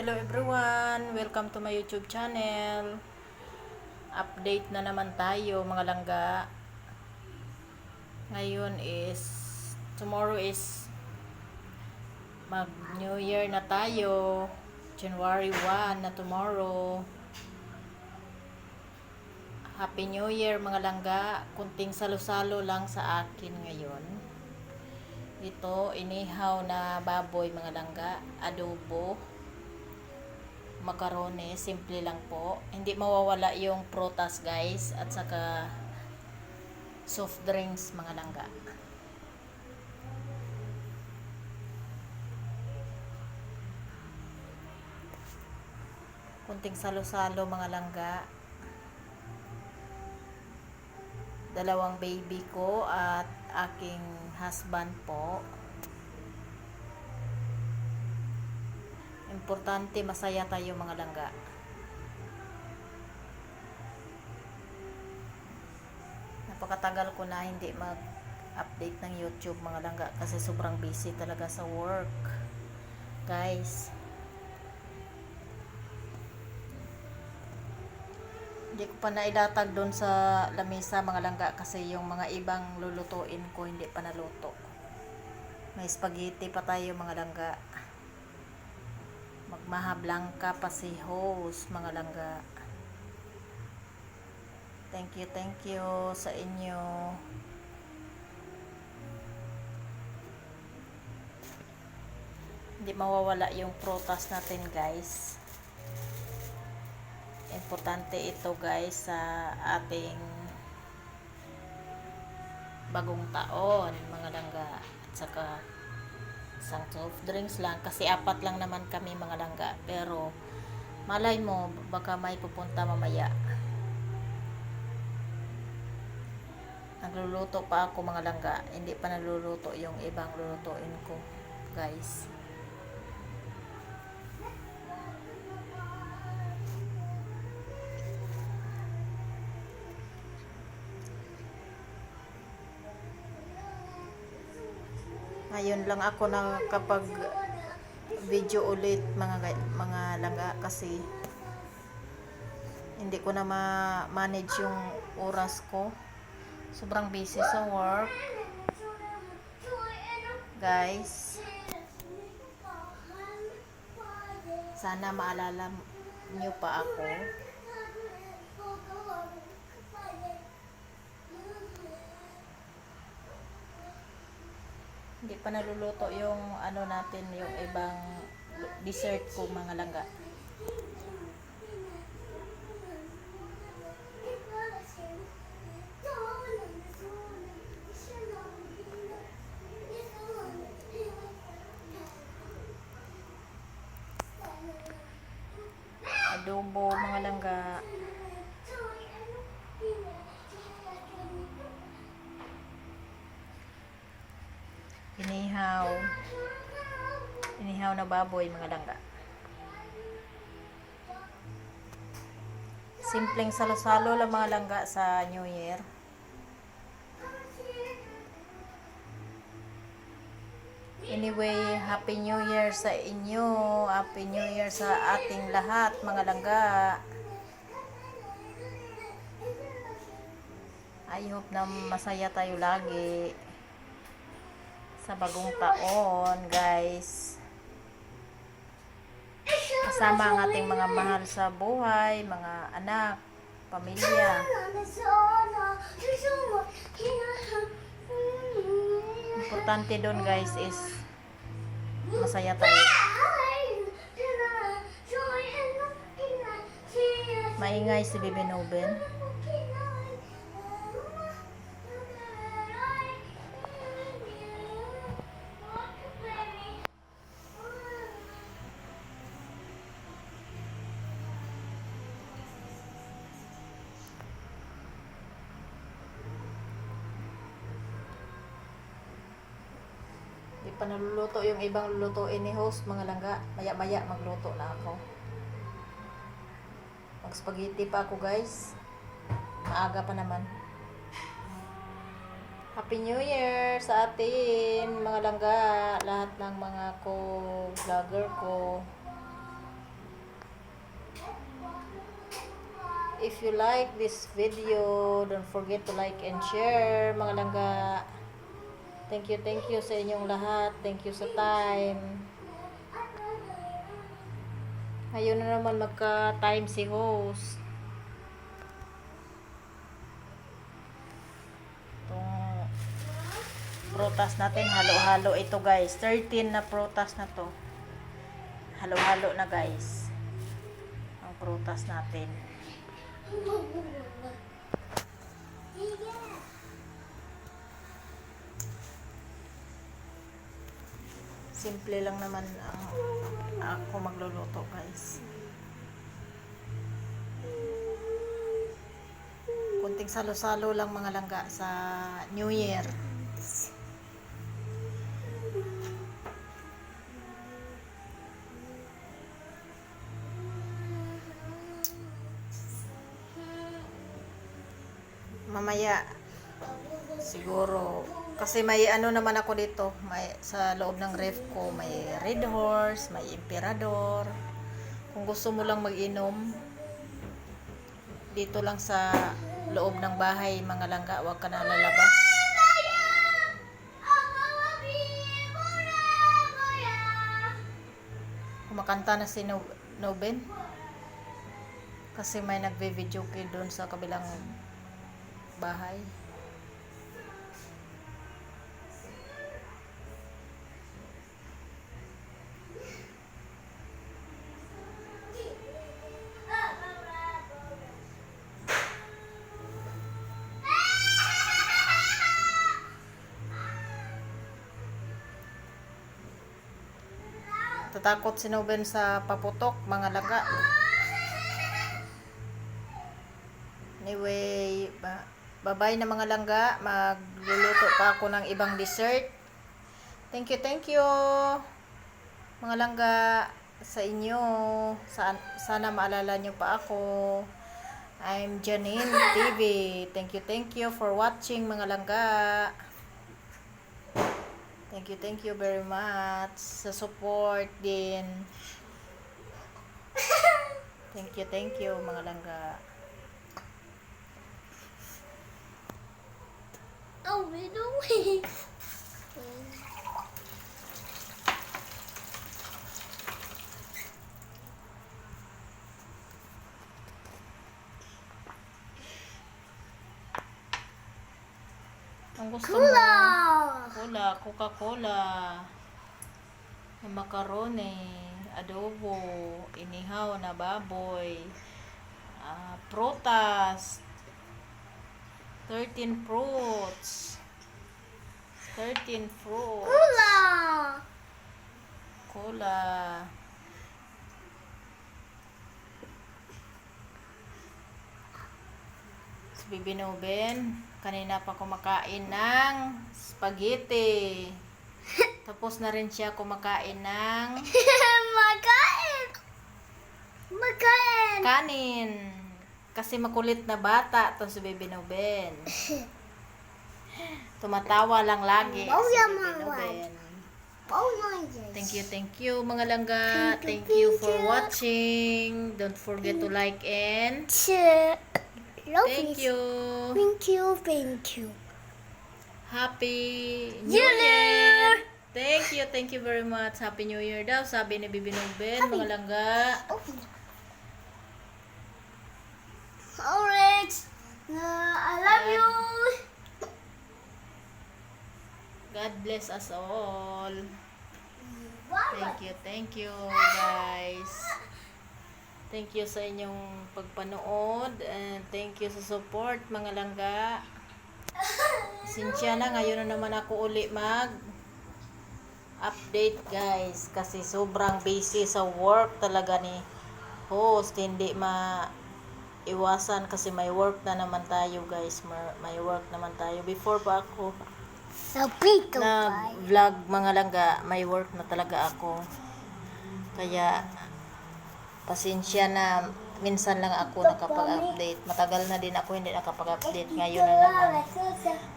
Hello everyone! Welcome to my YouTube channel. Update na naman tayo mga langga. Ngayon is, tomorrow is mag New Year na tayo. January 1 na tomorrow. Happy New Year mga langga. Kunting salo-salo lang sa akin ngayon. Ito, inihaw na baboy mga langga. Adobo. Macaroni, simple lang po. Hindi mawawala yung prutas guys at saka soft drinks mga langga. Kunting salo-salo mga langga. Dalawang baby ko at aking husband po. Importante masaya tayo mga langga. Napakatagal ko na hindi mag-update ng YouTube mga langga kasi sobrang busy talaga sa work. Guys, hindi ko pa nailatag doon sa lamesa mga langga kasi yung mga ibang lulutuin ko hindi pa naluto. May spaghetti pa tayo mga langga. Magmaha Blanca pa si host mga langga. Thank you sa inyo. Hindi mawawala yung prutas natin guys. Importante ito guys sa ating bagong taon mga langga. At saka isang soft drinks lang kasi apat lang naman kami mga langga, pero malay mo baka may pupunta mamaya. Nagluluto pa ako mga langga, hindi pa naluluto yung ibang lulutuin ko guys. Ngayon lang ako nakapag video ulit mga langga kasi hindi ko na ma-manage yung oras ko. Sobrang busy sa work. Guys, sana maalala nyo pa ako. Hindi pa naluluto yung ano natin, yung ibang dessert ko mga langga. Adobo mga langga. Inihaw na baboy mga langga. Simpleng salo-salo lang mga langga sa New Year. Anyway, Happy New Year sa inyo. Happy New Year sa ating lahat mga langga. I hope na masaya tayo lagi sa bagong taon guys. Kasama ang ating mga mahal sa buhay, mga anak, pamilya. Importante doon guys is masaya tayo. Maingay si Bibi Noben. Di pa naluluto yung ibang lulutuin ni host mga langga. Maya-maya magluto na ako. Mag-spaghetti pa ako guys. Maaga pa naman. Happy New Year sa atin mga langga. Lahat ng mga vlogger ko. if you like this video, don't forget to like and share, mga langga. Thank you sa inyong lahat. Thank you sa time. Ngayon na naman magka-time si host. Itong prutas natin, halo-halo ito guys. 13 na prutas na to. Halo-halo na guys. Ang prutas natin. Simple lang naman ang ako magluluto guys. Kunting salo-salo lang mga langga sa New Year. Mamaya siguro kasi may ano naman ako dito, may sa loob ng ref ko may Red Horse, may Emperador. Kung gusto mo lang mag-inom dito lang sa loob ng bahay mga langga, wag ka na lalabas. Kumakanta na si Noben kasi may nagve-video kay doon sa kabilang bahay. Tatakot si Noben sa paputok mga langga. Anyway, bye-bye na mga langga. Magluluto pa ako ng ibang dessert. Thank you mga langga sa inyo. Sana maalala nyo pa ako. I'm Janine TV. Thank you for watching mga langga. Thank you very much sa support din. Thank you mga langga. Oh, we don't wait. Ang gusto mo? Coca-Cola. Macaroni, adobo, inihaw na baboy, prutas, 13 fruits. Cola. Si Bibi Noben, kanina pa kumakain ng spaghetti. Tapos na rin siya kumakain ng kanin. Kasi makulit na bata to si Bibi Noben. Tumatawa lang lagi si Bibi Noben. Thank you mga langga. Thank you for watching. Don't forget to like and thank you. Happy New Year. Thank you very much. Happy New Year daw, sabi ni Bibi Noben, mga langga. Alright. I love you. God bless us all. Thank you guys. Thank you sa inyong pagpanood and thank you sa support mga langga. Sinsya na, ngayon na naman ako uli update guys kasi sobrang busy sa work talaga ni host, hindi iwasan kasi may work na naman tayo guys, may work naman tayo. Before pa ako na vlog mga langga, may work na talaga ako, kaya pasensya na minsan lang ako nakapag-update. Matagal na din ako hindi nakapag-update, ngayon na naman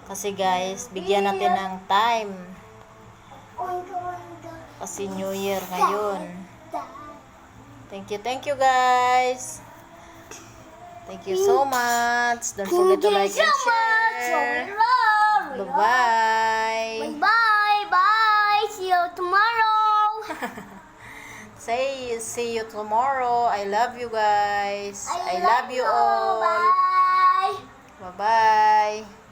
kasi guys, bigyan natin ng time kasi New Year ngayon. Thank you guys. Thank you so much. Don't forget to like and share. Bye-bye. Bye bye. See you tomorrow. See you tomorrow. I love you guys. I love you all. Bye. Bye-bye.